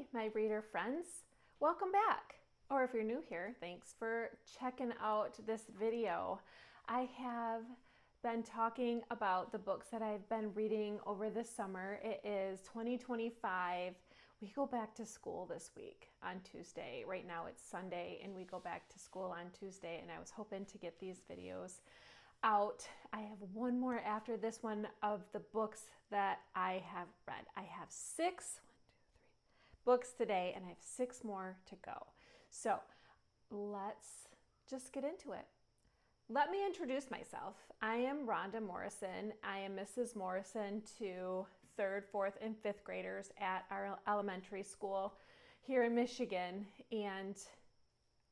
Hey, my reader friends, welcome back. Or if you're new here, thanks for checking out this video. I have been talking about the books that I've been reading over the summer. It is 2025. We go back to school this week on Tuesday. Right now it's Sunday and we go back to school on Tuesday, and I was hoping to get these videos out. I have one more after this one of the books that I have read. I have six books today, and I have 6 more to go. So let's just get into it. Let me introduce myself. I am Rhonda Morrison. I am Mrs. Morrison to 3rd, 4th, and 5th graders at our elementary school here in Michigan, and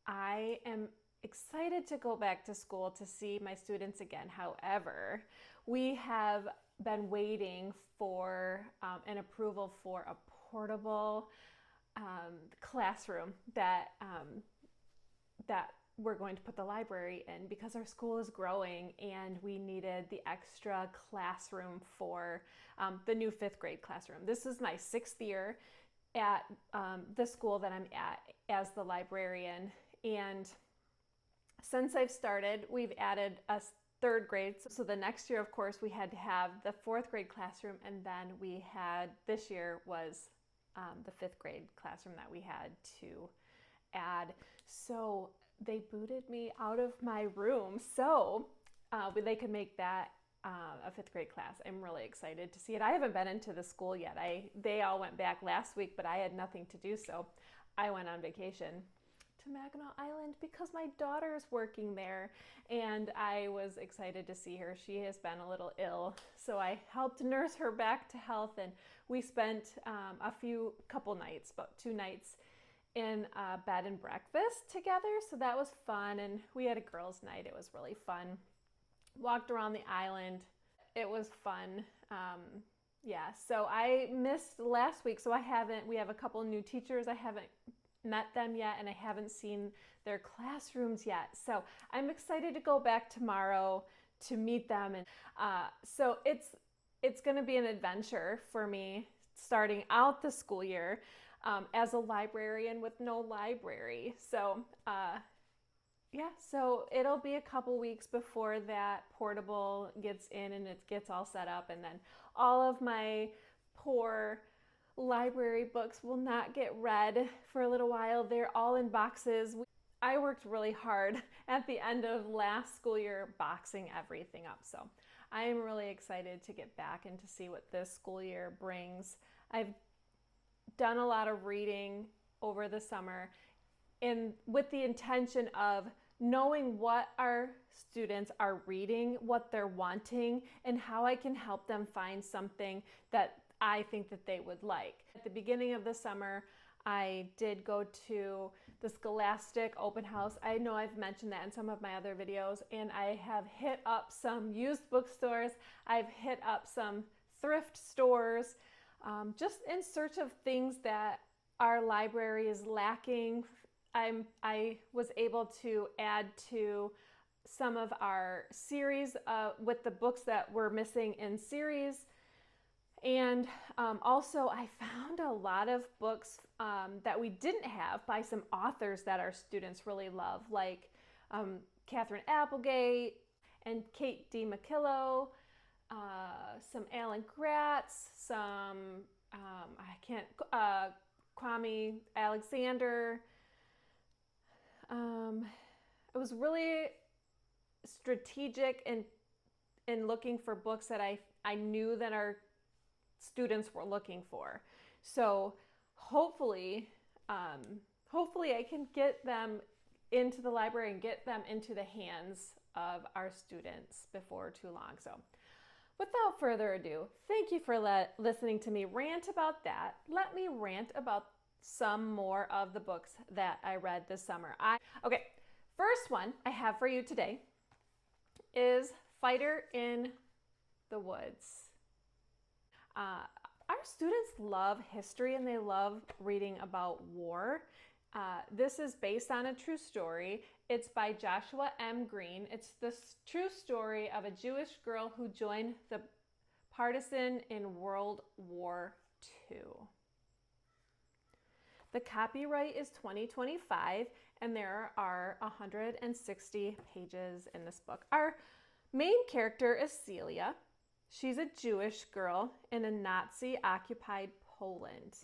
I am excited to go back to school to see my students again. However, we have been waiting for an approval for a portable classroom that we're going to put the library in, because our school is growing and we needed the extra classroom for the new 5th grade classroom. This is my 6th year at the school that I'm at as the librarian, and since I've started, we've added a 3rd grade. So the next year, of course, we had to have the 4th grade classroom, and then we had, this year was the 5th grade classroom that we had to add. So they booted me out of my room so they could make that a 5th grade class. I'm really excited to see it. I haven't been into the school yet. They all went back last week, but I had nothing to do, so I went on vacation to Mackinac Island because my daughter's working there, and I was excited to see her. She has been a little ill, so I helped nurse her back to health, and we spent couple nights, about 2 nights in a bed and breakfast together, so that was fun. And we had a girls' night. It was really fun. Walked around the island. It was fun. Yeah, so I missed last week, so we have a couple new teachers. I haven't met them yet, and I haven't seen their classrooms yet. So I'm excited to go back tomorrow to meet them. And so it's going to be an adventure for me starting out the school year as a librarian with no library. So yeah, so it'll be a couple weeks before that portable gets in and it gets all set up, and then all of my poor library books will not get read for a little while. They're all in boxes. I worked really hard at the end of last school year boxing everything up, so I am really excited to get back and to see what this school year brings. I've done a lot of reading over the summer, and with the intention of knowing what our students are reading, what they're wanting, and how I can help them find something that I think that they would like. At the beginning of the summer, I did go to the Scholastic open house. I know I've mentioned that in some of my other videos, and I have hit up some used bookstores. I've hit up some thrift stores, just in search of things that our library is lacking. I was able to add to some of our series with the books that were missing in series. And also I found a lot of books that we didn't have by some authors that our students really love, like Catherine Applegate and Kate D. McKillow, some Alan Gratz, some Kwame Alexander. It was really strategic in looking for books that I knew that our students were looking for. So hopefully I can get them into the library and get them into the hands of our students before too long. So without further ado, thank you for listening to me rant about that. Let me rant about some more of the books that I read this summer. Okay, first one I have for you today is Fighter in the Woods. Our students love history and they love reading about war. This is based on a true story. It's by Joshua M. Green. It's the true story of a Jewish girl who joined the partisan in World War II. The copyright is 2025, and there are 160 pages in this book. Our main character is Celia. She's a Jewish girl in a Nazi-occupied Poland.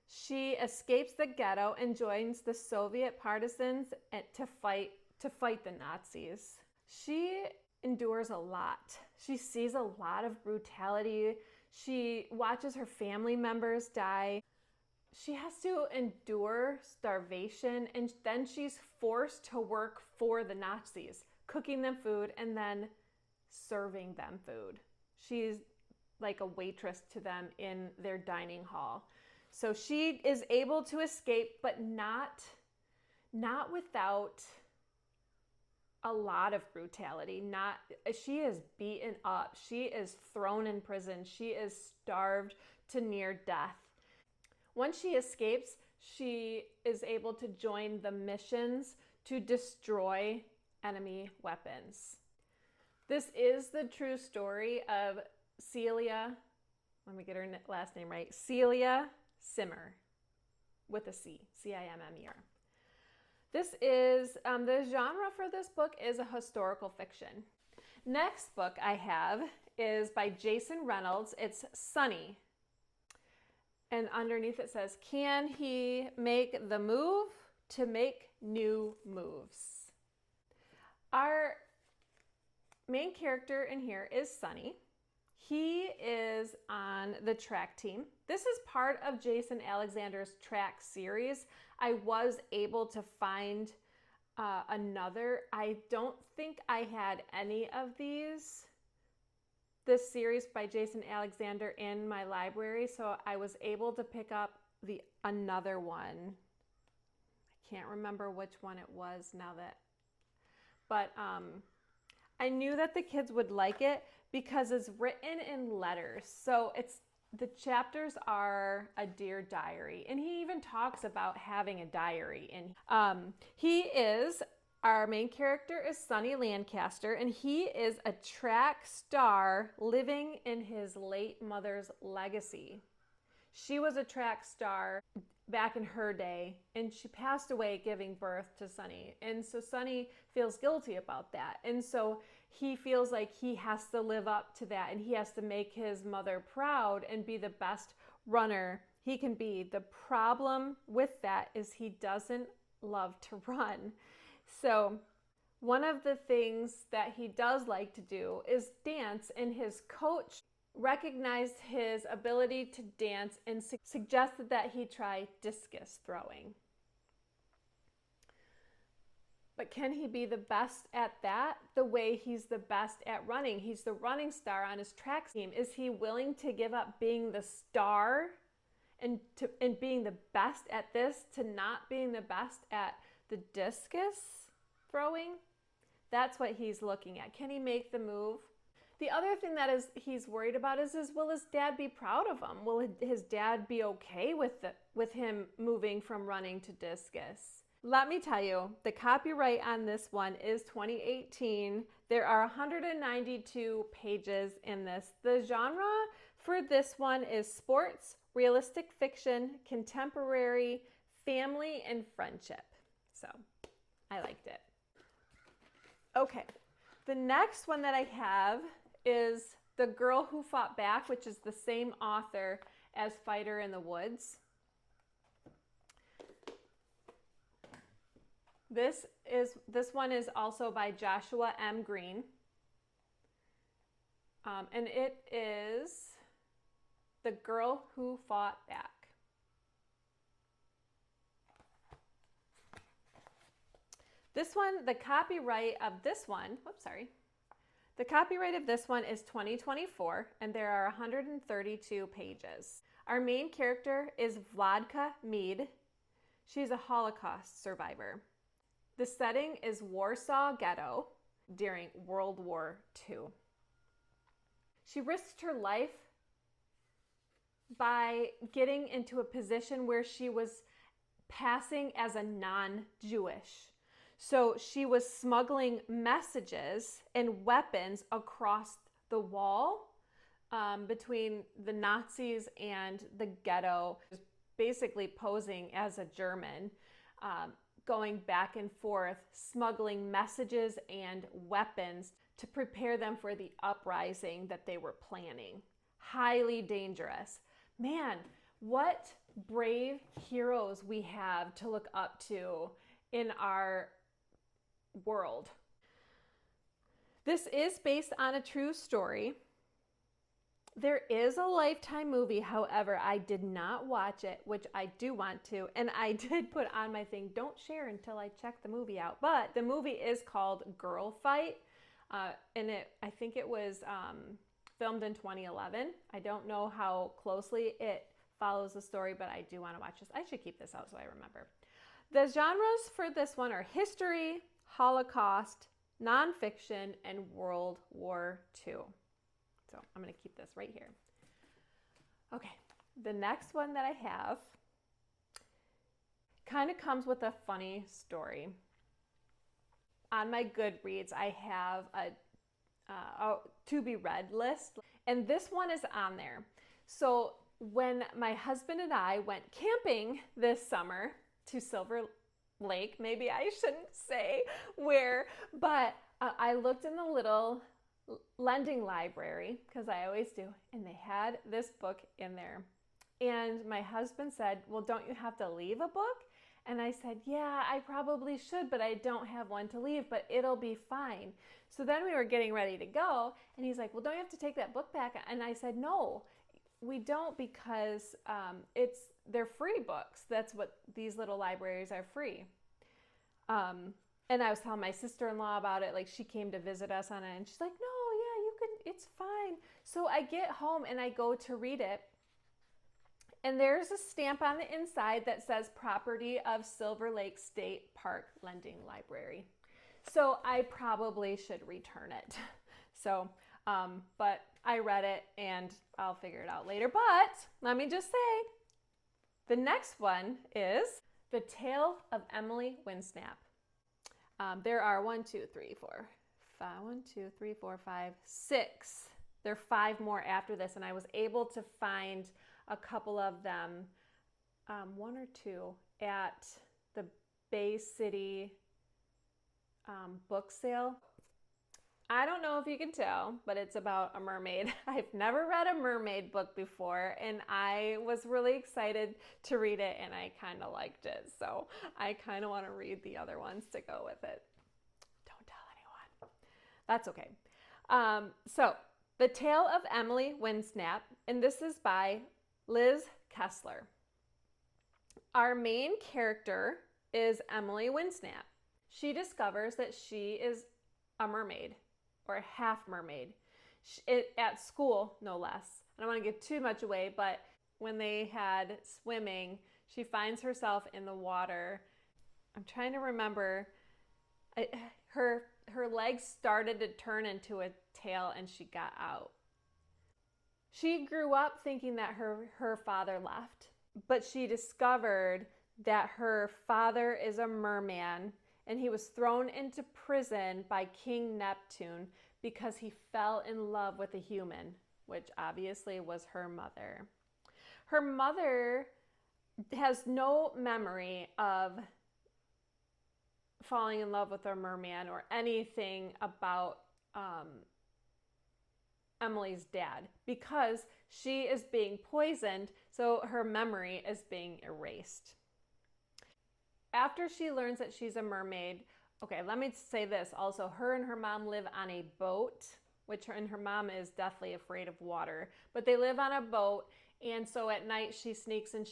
She escapes the ghetto and joins the Soviet partisans to fight the Nazis. She endures a lot. She sees a lot of brutality. She watches her family members die. She has to endure starvation, and then she's forced to work for the Nazis, cooking them food and then serving them food. She's like a waitress to them in their dining hall. So she is able to escape, but not without a lot of brutality. She is beaten up. She is thrown in prison. She is starved to near death. Once she escapes, she is able to join the missions to destroy enemy weapons. This is the true story of Celia, let me get her last name right, Celia Simmer, with a C, C-I-M-M-E-R. This is, the genre for this book is a historical fiction. Next book I have is by Jason Reynolds. It's Sunny. And underneath it says, can he make the move to make new moves? Our main character in here is Sunny. He is on the track team. This is part of Jason Alexander's track series. I was able to find another. I don't think I had any of this series by Jason Alexander in my library, so I was able to pick up another one. I can't remember which one it was now but I knew that the kids would like it because it's written in letters. So the chapters are a dear diary, and he even talks about having a diary. And our main character is Sonny Lancaster, and he is a track star living in his late mother's legacy. She was a track star back in her day, and she passed away giving birth to Sonny. And so Sonny feels guilty about that. And so he feels like he has to live up to that, and he has to make his mother proud and be the best runner he can be. The problem with that is he doesn't love to run. So one of the things that he does like to do is dance, and his coach recognized his ability to dance and suggested that he try discus throwing. But can he be the best at that the way he's the best at running? He's the running star on his track team. Is he willing to give up being the star and being the best at this to not being the best at the discus throwing? That's what he's looking at. Can he make the move? The other thing that he's worried about is will his dad be proud of him? Will his dad be okay with him moving from running to discus? Let me tell you, the copyright on this one is 2018. There are 192 pages in this. The genre for this one is sports, realistic fiction, contemporary, family, and friendship. So I liked it. Okay, the next one that I have is The Girl Who Fought Back, which is the same author as Fighter in the Woods. This one is also by Joshua M. Green. And it is The Girl Who Fought Back. This one, the copyright of this one, the copyright of this one is 2024, and there are 132 pages. Our main character is Vladka Mead. She's a Holocaust survivor. The setting is Warsaw Ghetto during World War II. She risked her life by getting into a position where she was passing as a non-Jewish. So she was smuggling messages and weapons across the wall between the Nazis and the ghetto, basically posing as a German, going back and forth, smuggling messages and weapons to prepare them for the uprising that they were planning. Highly dangerous. Man, what brave heroes we have to look up to in our world. This is based on a true story. There is a Lifetime movie, however, I did not watch it, which I do want to, and I did put on my thing, don't share until I check the movie out. But the movie is called Girl Fight, and I think it was filmed in 2011. I don't know how closely it follows the story, but I do want to watch this. I should keep this out so I remember. The genres for this one are history, Holocaust, nonfiction, and World War II. So I'm going to keep this right here. Okay, the next one that I have kind of comes with a funny story. On my Goodreads, I have a to be read list, and this one is on there. So when my husband and I went camping this summer to Silver Lake, maybe I shouldn't say where, but I looked in the little lending library, because I always do, and they had this book in there. And my husband said, well, don't you have to leave a book? And I said, yeah, I probably should, but I don't have one to leave, but it'll be fine. So then we were getting ready to go, and he's like, well, don't you have to take that book back? And I said, no, we don't, because they're free books. That's what these little libraries are, free. And I was telling my sister-in-law about it, like she came to visit us on it, and she's like, no, yeah, you can, it's fine. So I get home and I go to read it, and there's a stamp on the inside that says property of Silver Lake State Park Lending Library. So I probably should return it. So, but I read it and I'll figure it out later. But let me just say, the next one is The Tale of Emily Winsnap. There are 6. There are 5 more after this, and I was able to find a couple of them, 1 or 2, at the Bay City book sale. I don't know if you can tell, but it's about a mermaid. I've never read a mermaid book before, and I was really excited to read it, and I kind of liked it. So I kind of want to read the other ones to go with it. Don't tell anyone. That's okay. So The Tale of Emily Winsnap, and this is by Liz Kessler. Our main character is Emily Winsnap. She discovers that she is a mermaid, or a half mermaid, at school, no less. I don't want to give too much away, but when they had swimming, she finds herself in the water. I'm trying to remember. Her legs started to turn into a tail, and she got out. She grew up thinking that her father left, but she discovered that her father is a merman, and he was thrown into prison by King Neptune because he fell in love with a human, which obviously was her mother. Her mother has no memory of falling in love with a merman or anything about Emily's dad, because she is being poisoned, so her memory is being erased. After she learns that she's a mermaid, okay, let me say this also, her and her mom live on a boat, and her mom is deathly afraid of water, but they live on a boat, and so at night she sneaks, and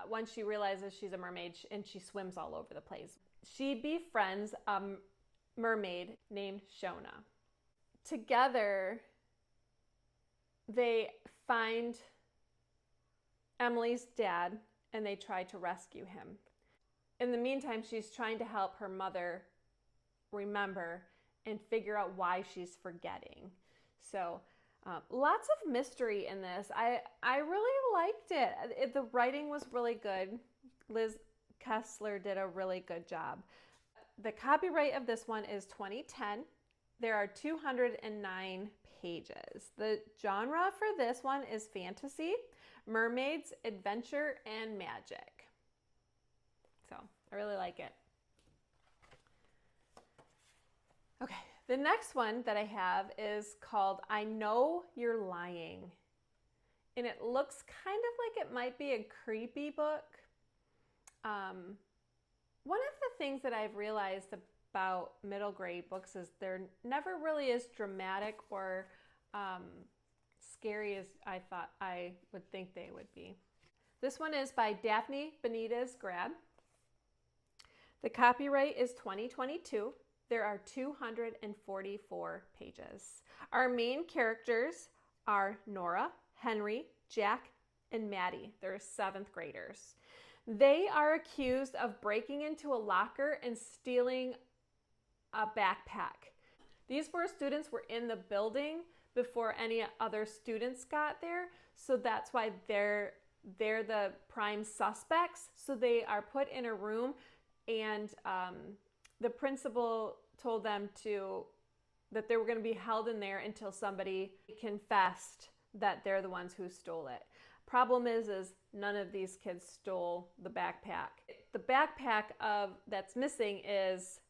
once she realizes she's a mermaid, and she swims all over the place. She befriends a mermaid named Shona. Together, they find Emily's dad, and they try to rescue him. In the meantime, she's trying to help her mother remember and figure out why she's forgetting. So lots of mystery in this. I really liked it. The writing was really good. Liz Kessler did a really good job. The copyright of this one is 2010. There are 209 pages. The genre for this one is fantasy, mermaids, adventure, and magic. So I really like it. Okay, the next one that I have is called I Know You're Lying. And it looks kind of like it might be a creepy book. One of the things that I've realized about middle grade books is they're never really as dramatic or scary as I thought I would think they would be. This one is by Daphne Benitez Grab. The copyright is 2022. There are 244 pages. Our main characters are Nora, Henry, Jack, and Maddie. They're 7th graders. They are accused of breaking into a locker and stealing a backpack. These 4 students were in the building before any other students got there, so that's why they're the prime suspects. So they are put in a room, and the principal told them that they were going to be held in there until somebody confessed that they're the ones who stole it. Problem is none of these kids stole the backpack. The backpack that's missing is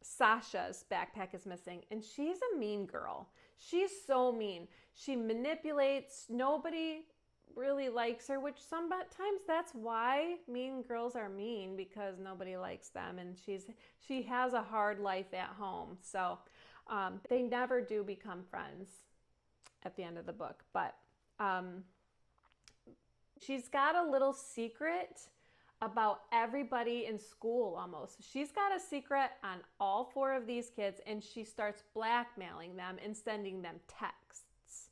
Sasha's backpack is missing, and she's a mean girl. She's so mean. She manipulates. Nobody really likes her, which sometimes that's why mean girls are mean, because nobody likes them, and she has a hard life at home. So they never do become friends at the end of the book, but she's got a little secret about everybody in school almost. She's got a secret on all 4 of these kids, and she starts blackmailing them and sending them texts.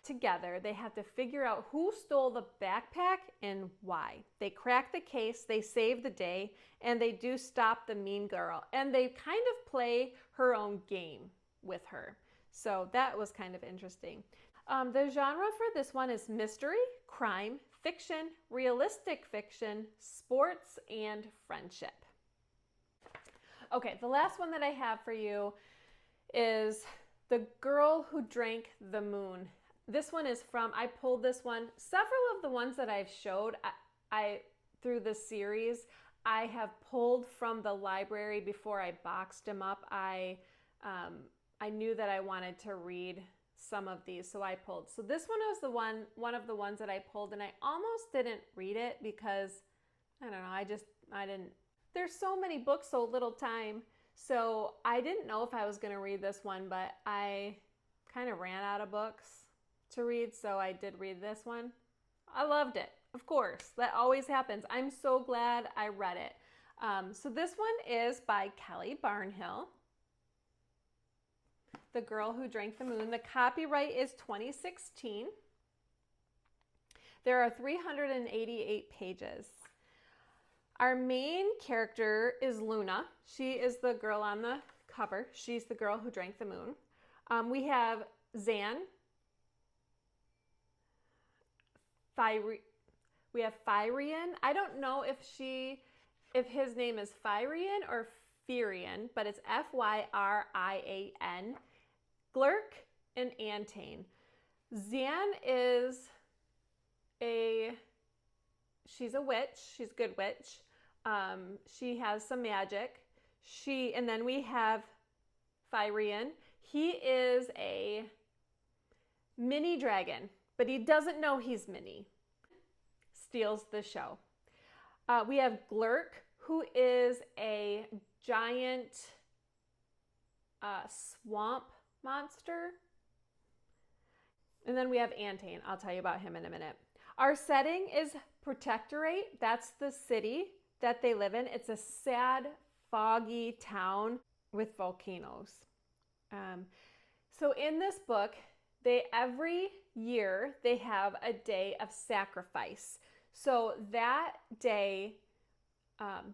Together, they have to figure out who stole the backpack and why. They crack the case, they save the day, and they do stop the mean girl. And they kind of play her own game with her. So that was kind of interesting. The genre for this one is mystery, crime, fiction, realistic fiction, sports, and friendship. Okay, the last one that I have for you is The Girl Who Drank the Moon. This one is I pulled this one. Several of the ones that I've showed through this series, I have pulled from the library before I boxed them up. I knew that I wanted to read some of these, so I pulled. So this one was one of the ones that I pulled, and I almost didn't read it because, I don't know, I didn't. There's so many books, so little time. So I didn't know if I was going to read this one, but I kind of ran out of books to read, so I did read this one. I loved it, of course. That always happens. I'm so glad I read it. So this one is by Kelly Barnhill. The Girl Who Drank the Moon. The copyright is 2016. There are 388 pages. Our main character is Luna. She is the girl on the cover. She's the girl who drank the moon. We have Zan. We have Fyrian. I don't know if his name is Fyrian or Fyrian, but it's Fyrian. Glurk and Antane. Zan is she's a witch. She's a good witch. She has some magic. And then we have Fyrian. He is a mini dragon, but he doesn't know he's mini. Steals the show. We have Glurk, who is a giant swamp monster. And then we have Antane. I'll tell you about him in a minute. Our setting is Protectorate. That's the city that they live in. It's a sad, foggy town with volcanoes. So in this book, every year they have a day of sacrifice. So that day,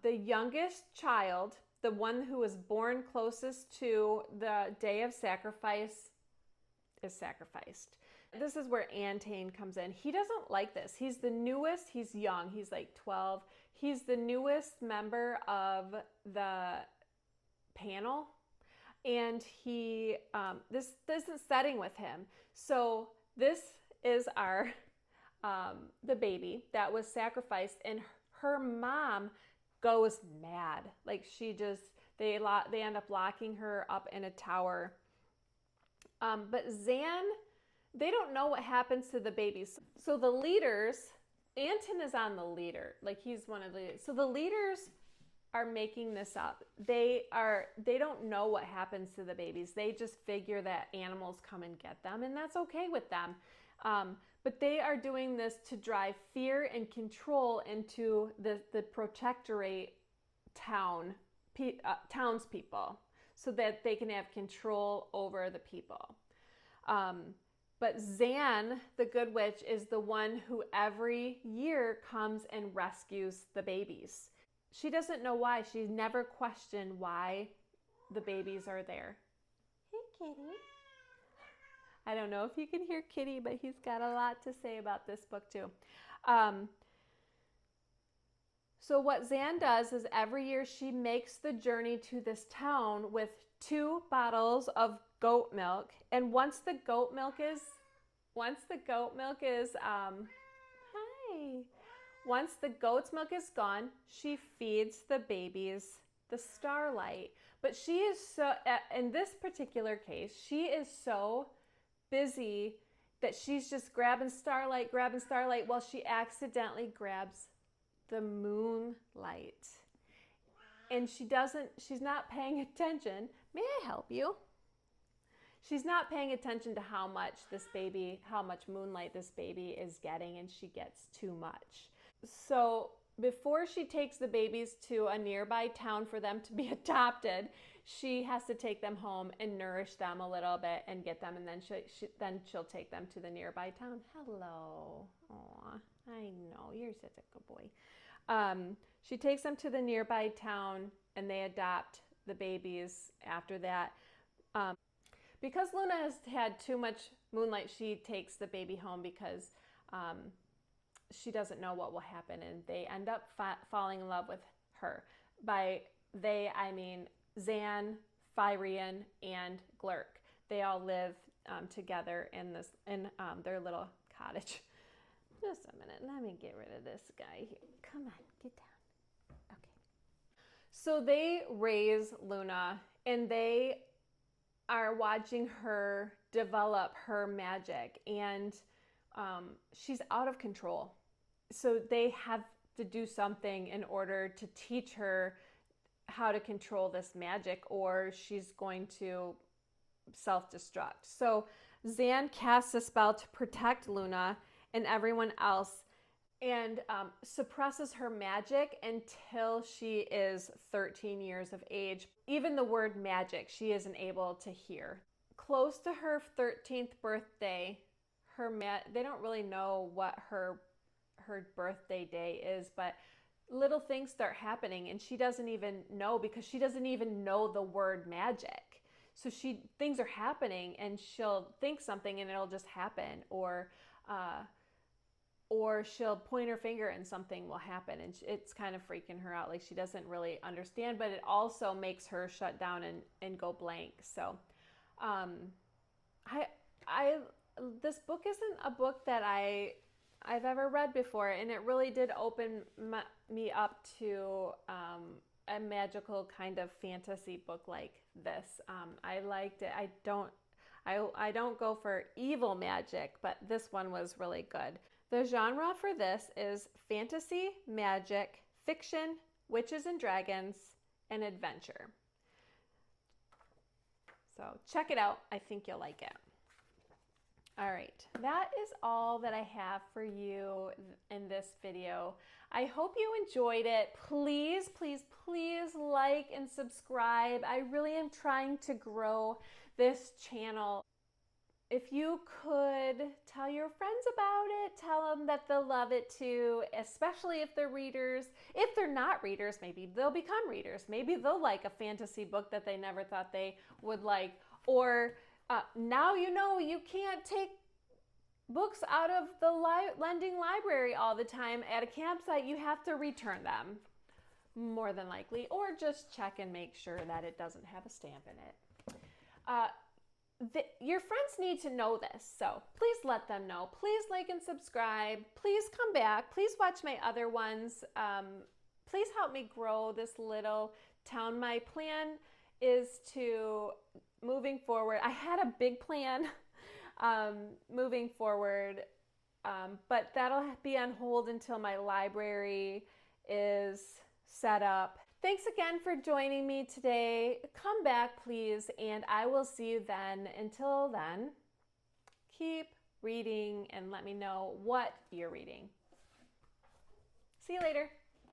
the youngest child, the one who was born closest to the day of sacrifice, is sacrificed. This is where Antane comes in. He doesn't like this. He's the newest. He's young. He's like 12. He's the newest member of the panel. and he this isn't setting with him. So this is our the baby that was sacrificed, and her mom goes mad. Like she just they end up locking her up in a tower. But Zan, they don't know what happens to the babies. So the leaders, Anton is on the leader, like he's one of the leaders. So the leaders are making this up. They don't know what happens to the babies. They just figure that animals come and get them, and that's okay with them. But they are doing this to drive fear and control into the protectorate townspeople, so that they can have control over the people. But Zan, the good witch, is the one who every year comes and rescues the babies. She doesn't know why. She's never questioned why the babies are there. Hey, kitty. I don't know if you can hear Kitty, but he's got a lot to say about this book too. So what Zan does is every year she makes the journey to this town with 2 bottles of goat milk. And once the goat milk is once the goat's milk is gone, she feeds the babies the starlight. But she is so, in this particular case, she is so busy that she's just grabbing starlight while she accidentally grabs the moonlight. And she's not paying attention. May I help you? She's not paying attention to how much moonlight this baby is getting, and she gets too much. So before she takes the babies to a nearby town for them to be adopted, she has to take them home and nourish them a little bit and get them, and then she'll take them to the nearby town. Hello. Aw, I know, you're such a good boy. She takes them to the nearby town, and they adopt the babies after that. Because Luna has had too much moonlight, she takes the baby home because she doesn't know what will happen, and they end up falling in love with her. By they, I mean Zan, Phyrian, and Glurk. They all live together in their little cottage. Just a minute, let me get rid of this guy here. Come on, get down. Okay. So they raise Luna, and they are watching her develop her magic, and she's out of control. So they have to do something in order to teach her how to control this magic, or she's going to self-destruct. So Zan casts a spell to protect Luna and everyone else, and suppresses her magic until she is 13 years of age. Even the word magic, she isn't able to hear. Close to her 13th birthday, they don't really know what her birthday day is, but little things start happening, and she doesn't even know, because she doesn't even know the word magic. So things are happening, and she'll think something and it'll just happen, or she'll point her finger and something will happen, and it's kind of freaking her out. Like, she doesn't really understand, but it also makes her shut down and go blank. So this book isn't a book that I've ever read before, and it really did open me up to a magical kind of fantasy book like this. I liked it. I don't go for evil magic, but this one was really good. The genre for this is fantasy, magic, fiction, witches and dragons, and adventure. So check it out. I think you'll like it. All right, that is all that I have for you in this video. I hope you enjoyed it. Please, please, please like and subscribe. I really am trying to grow this channel. If you could tell your friends about it, tell them that they'll love it too, especially if they're readers. If they're not readers, maybe they'll become readers. Maybe they'll like a fantasy book that they never thought they would like. Or now you know you can't take books out of the lending library all the time at a campsite. You have to return them, more than likely, or just check and make sure that it doesn't have a stamp in it. your friends need to know this, so please let them know. Please like and subscribe. Please come back. Please watch my other ones. Please help me grow this little town. My plan is to, moving forward, I had a big plan moving forward, but that'll be on hold until my library is set up. Thanks again for joining me today. Come back, please, and I will see you then. Until then, keep reading and let me know what you're reading. See you later.